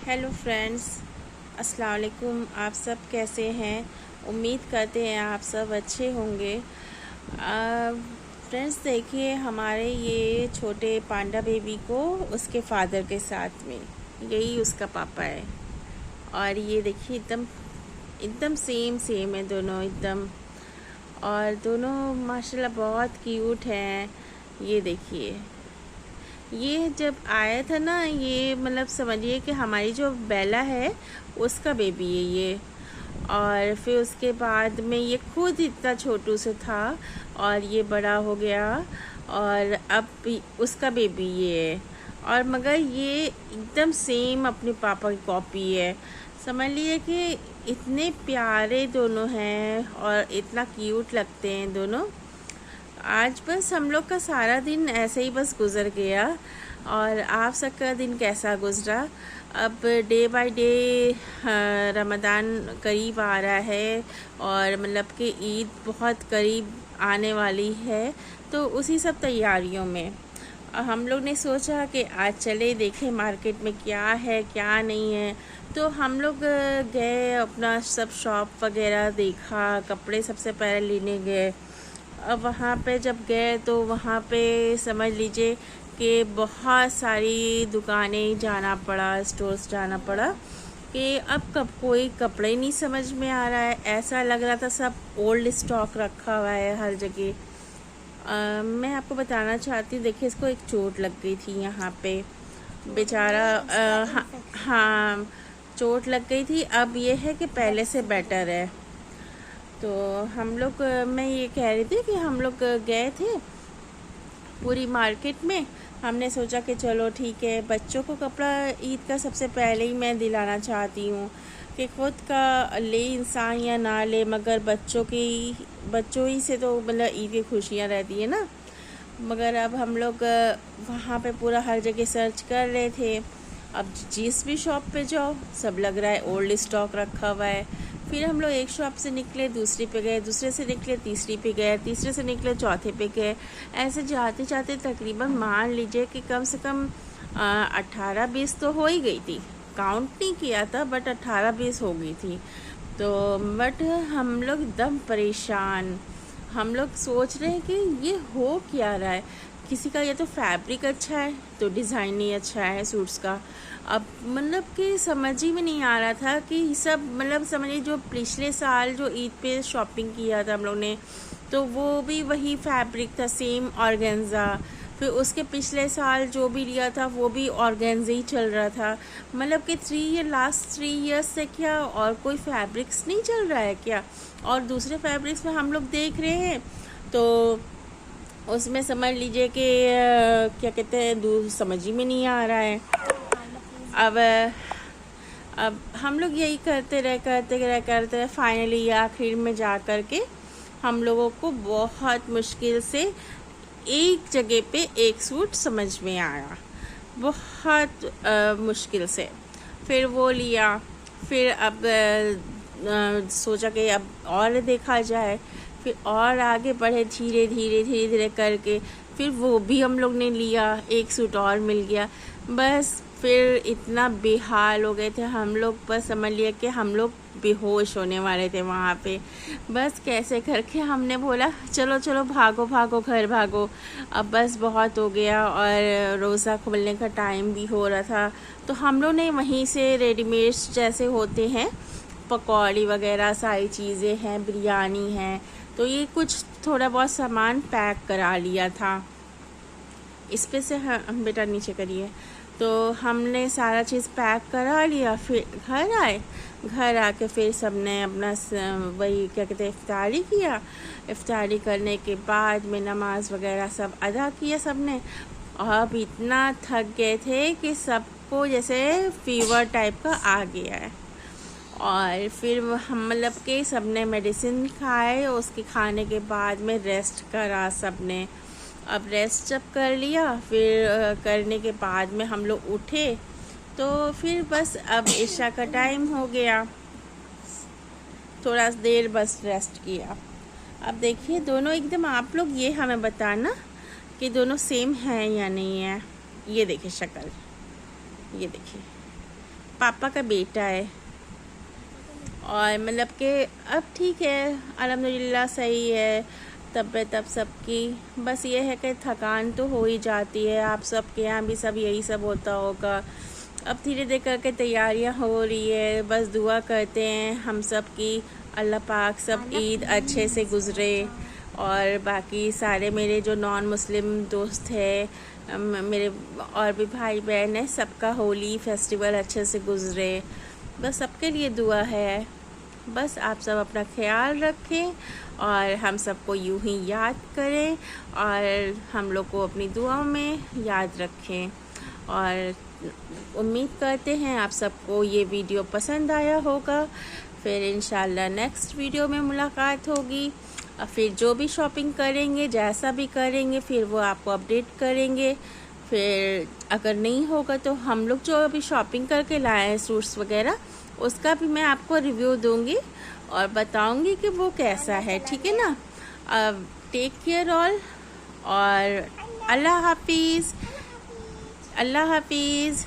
Hello friends, अस्सलाम वालेकुम। आप सब कैसे हैं? उम्मीद करते हैं आप सब अच्छे होंगे। फ्रेंड्स, देखिए हमारे ये छोटे पांडा बेबी को उसके फादर के साथ में, यही उसका पापा है। और ये देखिए एकदम एकदम सेम सेम है दोनों एकदम। और दोनों माशाल्लाह बहुत क्यूट हैं। ये देखिए, ये जब आया था ना, ये मतलब समझिए कि हमारी जो बेला है उसका बेबी है ये। और फिर उसके बाद में ये खुद इतना छोटू से था और ये बड़ा हो गया और अब उसका बेबी ये है। और मगर ये एकदम सेम अपने पापा की कॉपी है। समझ लिए कि इतने प्यारे दोनों हैं और इतना क्यूट लगते हैं दोनों। आज बस हम लोग का सारा दिन ऐसे ही बस गुजर गया। और आप सबका दिन कैसा गुजरा? अब डे बाय डे रमज़ान करीब आ रहा है और मतलब कि ईद बहुत करीब आने वाली है, तो उसी सब तैयारियों में हम लोग ने सोचा कि आज चले देखें मार्केट में क्या है क्या नहीं है। तो हम लोग गए, अपना सब शॉप वगैरह देखा, कपड़े सबसे पहले लेने गए। अब वहाँ पे जब गए तो वहाँ पे समझ लीजिए कि बहुत सारी दुकानें जाना पड़ा, स्टोर्स जाना पड़ा कि अब कब कोई कपड़े नहीं समझ में आ रहा है। ऐसा लग रहा था सब ओल्ड स्टॉक रखा हुआ है हर जगह। मैं आपको बताना चाहती हूँ, देखिए इसको एक चोट लग गई थी यहाँ पे, बेचारा। हाँ, चोट लग गई थी। अब ये है कि पहले से बेटर है। तो हम लोग, मैं ये कह रही थी कि हम लोग गए थे पूरी मार्केट में। हमने सोचा कि चलो ठीक है, बच्चों को कपड़ा ईद का सबसे पहले ही मैं दिलाना चाहती हूँ कि खुद का ले इंसान या ना ले, मगर बच्चों ही से तो मतलब ईद की खुशियाँ रहती है ना। मगर अब हम लोग वहाँ पे पूरा हर जगह सर्च कर रहे थे। अब जिस भी शॉप पे जाओ सब लग रहा है ओल्ड स्टॉक रखा हुआ है। फिर हम लोग एक शॉप से निकले, दूसरी पे गए, दूसरे से निकले, तीसरी पे गए, तीसरे से निकले, चौथे पे गए। ऐसे जाते जाते तकरीबन मान लीजिए कि कम से कम 18-20 तो हो ही गई थी। काउंट नहीं किया था बट 18-20 हो गई थी। तो बट हम लोग एकदम परेशान। हम लोग सोच रहे हैं कि ये हो क्या रहा है। किसी का या तो फैब्रिक अच्छा है तो डिज़ाइन नहीं अच्छा है सूट्स का। अब मतलब कि समझ ही में नहीं आ रहा था कि सब मतलब समझिए जो पिछले साल जो ईद पे शॉपिंग किया था हम लोग ने, तो वो भी वही फैब्रिक था, सेम ऑर्गेन्जा। फिर उसके पिछले साल जो भी लिया था वो भी ऑर्गेन्जा ही चल रहा था। मतलब कि लास्ट 3 ईयर्स से क्या और कोई फैब्रिक्स नहीं चल रहा है क्या? और दूसरे फैब्रिक्स में हम लोग देख रहे हैं तो उसमें समझ लीजिए कि क्या कहते हैं, दूर समझ ही में नहीं आ रहा है। अब हम लोग यही करते रहे फाइनली आखिर में जा कर के हम लोगों को बहुत मुश्किल से एक जगह पे एक सूट समझ में आया, बहुत मुश्किल से। फिर वो लिया। फिर अब सोचा कि अब और देखा जाए। फिर और आगे बढ़े धीरे धीरे करके। फिर वो भी हम लोग ने लिया, एक सूट और मिल गया। बस फिर इतना बेहाल हो गए थे हम लोग, बस समझ लिया कि हम लोग बेहोश होने वाले थे वहाँ पे। बस कैसे करके हमने बोला चलो चलो भागो भागो घर भागो। अब बस बहुत हो गया और रोज़ा खोलने का टाइम भी हो रहा था। तो हम लोग ने वहीं से रेडीमेड्स जैसे होते हैं, पकौड़ी वगैरह सारी चीज़ें हैं, बिरयानी है, तो ये कुछ थोड़ा बहुत सामान पैक करा लिया था। इस पे से हम बेटा नीचे करिए। तो हमने सारा चीज़ पैक करा लिया। फिर घर आके फिर सबने अपना वही क्या कहते हैं इफ्तारी किया। इफ्तारी करने के बाद में नमाज वगैरह सब अदा किया सबने। अब इतना थक गए थे कि सबको जैसे फीवर टाइप का आ गया है। और फिर हम मतलब के सबने मेडिसिन खाए, उसके खाने के बाद में रेस्ट करा सबने। अब रेस्ट जब कर लिया, फिर करने के बाद में हम लोग उठे तो फिर बस अब इशा का टाइम हो गया। थोड़ा देर बस रेस्ट किया। अब देखिए दोनों एकदम, आप लोग ये हमें बताना कि दोनों सेम हैं या नहीं है। ये देखिए शक्ल, ये देखिए पापा का बेटा है। और मतलब कि अब ठीक है, अल्हम्दुलिल्लाह सही है तबीयत अब सबकी। बस ये है कि थकान तो हो ही जाती है, आप सबके यहाँ भी सब यही सब होता होगा। अब धीरे धीरे करके तैयारियां हो रही है, बस दुआ करते हैं हम सब की अल्लाह पाक सब ईद अच्छे से गुज़रे, और बाकी सारे मेरे जो नॉन मुस्लिम दोस्त हैं, मेरे और भी भाई बहन हैं, सबका होली फेस्टिवल अच्छे से गुज़रे। बस सबके लिए दुआ है। बस आप सब अपना ख्याल रखें और हम सबको यूं ही याद करें और हम लोग को अपनी दुआओं में याद रखें। और उम्मीद करते हैं आप सबको ये वीडियो पसंद आया होगा। फिर इंशाल्लाह नेक्स्ट वीडियो में मुलाकात होगी, और फिर जो भी शॉपिंग करेंगे, जैसा भी करेंगे, फिर वो आपको अपडेट करेंगे। फिर अगर नहीं होगा तो हम लोग जो अभी शॉपिंग करके लाए हैं सूट्स वगैरह, उसका भी मैं आपको रिव्यू दूंगी और बताऊंगी कि वो कैसा है, ठीक है ना। अब टेक केयर ऑल, और अल्लाह हाफिज़। अल्लाह हाफिज़।